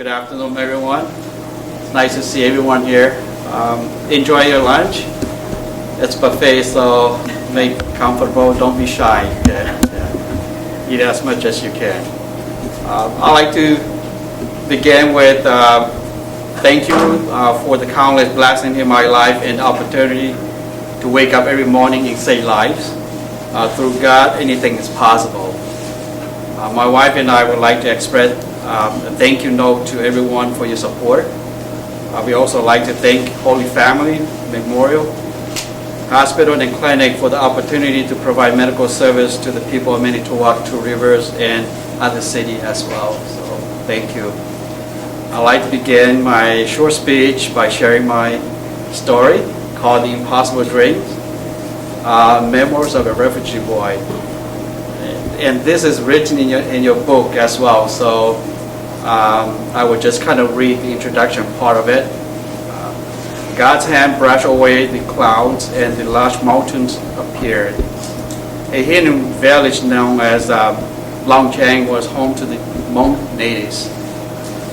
Good afternoon, everyone. It's nice to see everyone here. Enjoy your lunch. It's buffet, so make comfortable. Don't be shy. Eat as much as you can. I'd like to begin with thank you for the countless blessings in my life and opportunity to wake up every morning and save lives. Through God, anything is possible. My wife and I would like to express a thank you note to everyone for your support. We also like to thank Holy Family Memorial Hospital and Clinic for the opportunity to provide medical service to the people of Manitowoc, Two Rivers, and other cities as well. So thank you. I'd like to begin my short speech by sharing my story called The Impossible Dreams, Memoirs of a Refugee Boy. And this is written in your book as well, so I will just kind of read the introduction part of it. God's hand brushed away the clouds and the large mountains appeared. A hidden village known as Xiong was home to the Hmong natives.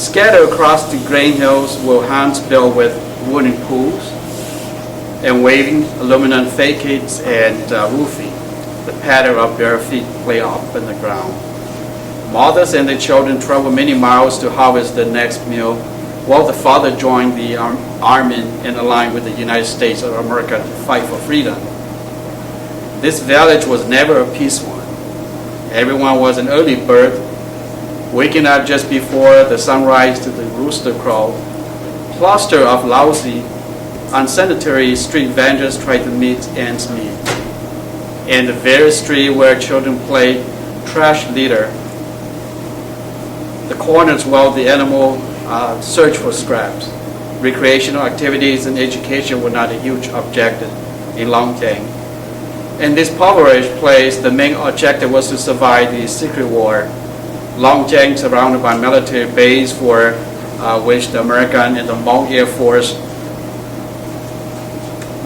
Scattered across the grain hills were huts built with wooden pools and waving aluminum facades and roofing. The patter of bare feet lay up in the ground. Mothers and their children traveled many miles to harvest the next meal, while the father joined the army in a line with the United States of America to fight for freedom. This village was never a peace one. Everyone was an early bird, waking up just before the sunrise to the rooster crow. Cluster of lousy, unsanitary street vendors tried to meet ends meet. In the very street where children played trash litter, the corners while the animal search for scraps. Recreational activities and education were not a huge objective in Xiong. In this impoverished place, the main objective was to survive the secret war. Xiong, surrounded by military base for which the American and the Hmong Air Force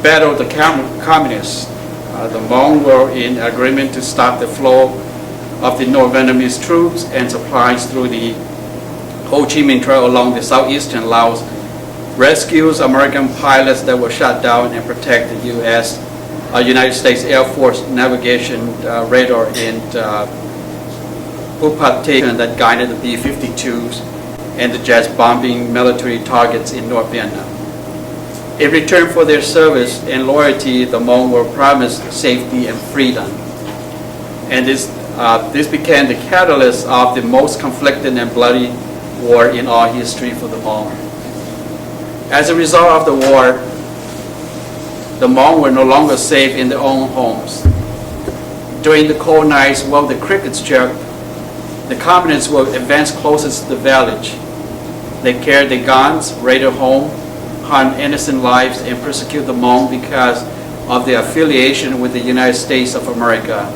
battled the communists. The Hmong were in agreement to stop the flow of the North Vietnamese troops and supplies through the Ho Chi Minh Trail along the southeastern Laos, rescues American pilots that were shot down, and protect the United States Air Force navigation radar and Pupat that guided the B-52s and the jets bombing military targets in North Vietnam. In return for their service and loyalty, the Hmong were promised safety and freedom. And this became the catalyst of the most conflicted and bloody war in our history for the Hmong. As a result of the war, the Hmong were no longer safe in their own homes. During the cold nights while the crickets chirped, the communists would advance closest to the village. They carried their guns, raided home, hunt innocent lives, and persecute the Hmong because of their affiliation with the United States of America.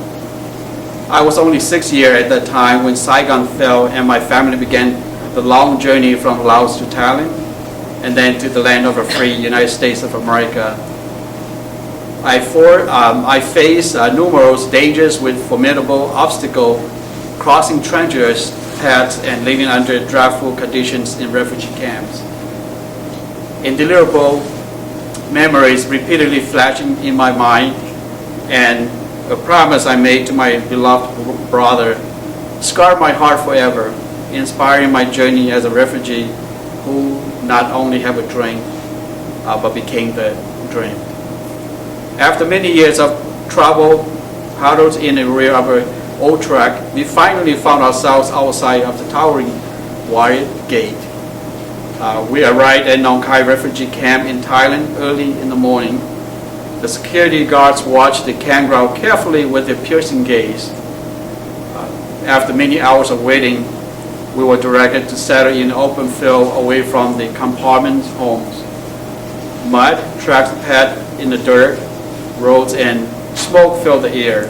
I was only 6 years at that time when Saigon fell and my family began the long journey from Laos to Thailand and then to the land of a free United States of America. I faced numerous dangers with formidable obstacles, crossing treacherous paths and living under dreadful conditions in refugee camps. Indelible memories repeatedly flashing in my mind, and a promise I made to my beloved brother scarred my heart forever, inspiring my journey as a refugee who not only have a dream, but became the dream. After many years of travel, huddled in the rear of an old truck, we finally found ourselves outside of the towering wire gate. We arrived at Nong Khai refugee camp in Thailand early in the morning. The security guards watched the campground carefully with their piercing gaze. After many hours of waiting, we were directed to settle in an open field away from the compartment homes. Mud, tracks packed in the dirt, roads, and smoke filled the air.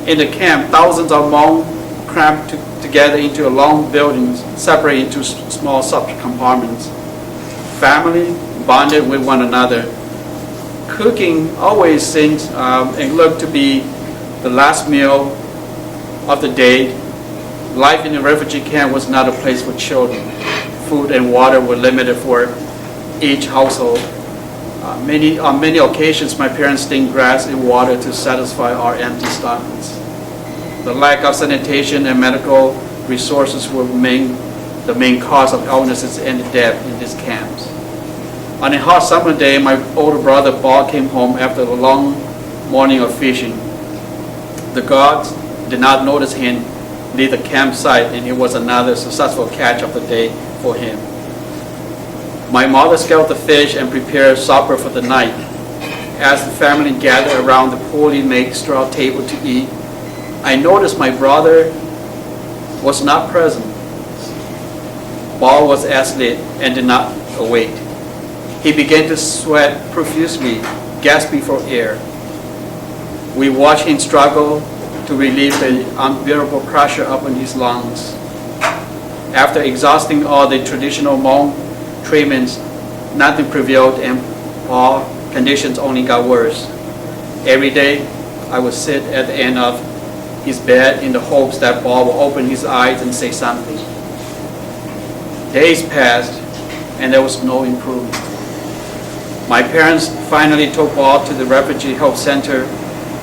In the camp, thousands of Hmong cramped together into long buildings separated into small sub-compartments. Family bonded with one another. Cooking always seemed and looked to be the last meal of the day. Life in a refugee camp was not a place for children. food and water were limited for each household. On many occasions, my parents stained grass in water to satisfy our empty stomachs. The lack of sanitation and medical resources were the main cause of illnesses and death in these camps. On a hot summer day, my older brother Paul came home after a long morning of fishing. The guards did not notice him leave the campsite, and it was another successful catch of the day for him. My mother scaled the fish and prepared supper for the night. As the family gathered around the poorly made straw table to eat, I noticed my brother was not present. Paul was asleep and did not awake. He began to sweat profusely, gasping for air. We watched him struggle to relieve the unbearable pressure upon his lungs. After exhausting all the traditional Hmong treatments, nothing prevailed, and Paul's conditions only got worse. Every day, I would sit at the end of his bed in the hopes that Paul will open his eyes and say something. Days passed, and there was no improvement. My parents finally took Paul to the Refugee Health Center,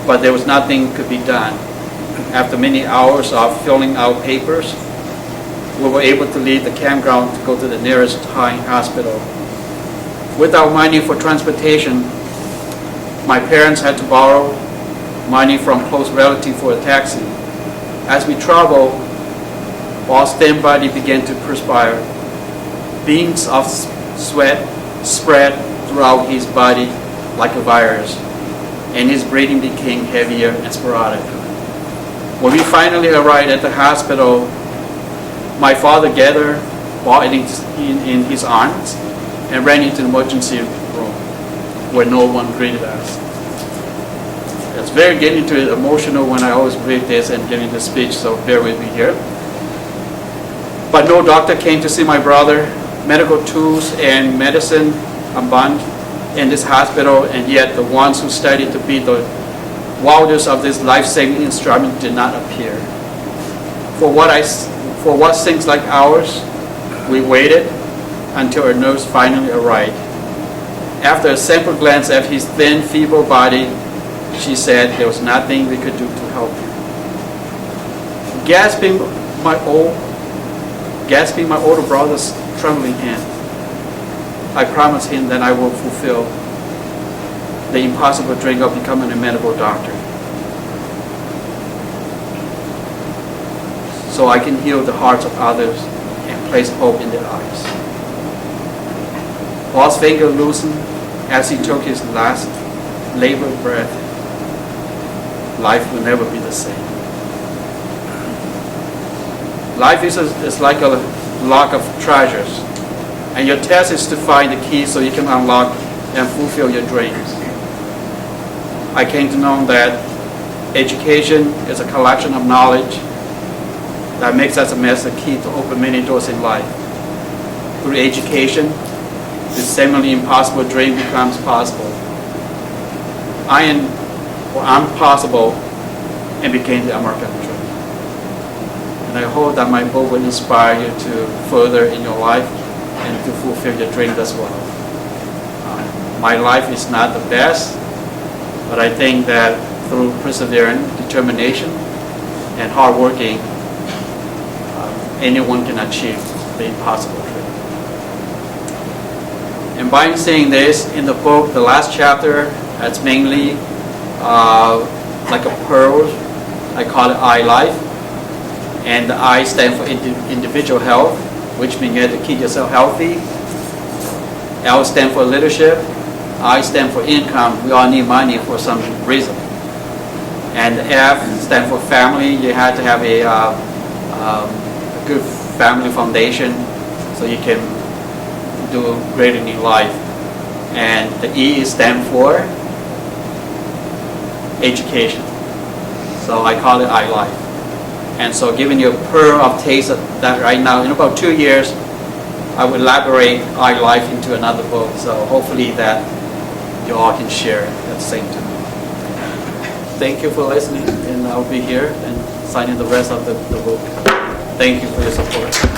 but there was nothing could be done. After many hours of filling out papers, we were able to leave the campground to go to the nearest Thai hospital. Without money for transportation, my parents had to borrow money from close relatives for a taxi. As we traveled, Paul's thin body began to perspire. Beads of sweat spread throughout his body like a virus, and his breathing became heavier and sporadic. When we finally arrived at the hospital, my father gathered Paul in his arms and ran into the emergency room where no one greeted us. It's very getting to it emotional when I always read this and giving the speech, so bear with me here. But no doctor came to see my brother. Medical tools and medicine abound in this hospital, and yet the ones who studied to be the wildest of this life-saving instrument did not appear. For what seems like hours, we waited until a nurse finally arrived. After a simple glance at his thin, feeble body, she said there was nothing we could do to help him. Gasping my older brother's trembling hand, I promised him that I will fulfill the impossible dream of becoming a medical doctor, so I can heal the hearts of others and place hope in their eyes. Paul's finger loosened as he took his last labored breath. Life will never be the same. Life is like a lock of treasures, and your task is to find the key so you can unlock and fulfill your dreams. I came to know that education is a collection of knowledge that makes us a master key to open many doors in life. Through education, this seemingly impossible dream becomes possible. I'm possible and became the American dream. And I hope that my book will inspire you to further in your life and to fulfill your dreams as well. My life is not the best, but I think that through perseverance, determination, and hard working, anyone can achieve the impossible dream. And by saying this, in the book, the last chapter, it's mainly like a pearl. I call it I Life. And the I stand for individual health, which means you have to keep yourself healthy. L stand for leadership. I stand for income. We all need money for some reason. And F stand for family. You have to have a good family foundation so you can do great in your life. And the E stand for education. So I call it I Life. And so giving you a pearl of taste of that right now, in about 2 years, I will elaborate I Life into another book. So hopefully that you all can share at the same time. Thank you for listening, and I'll be here and signing the rest of the book. Thank you for your support.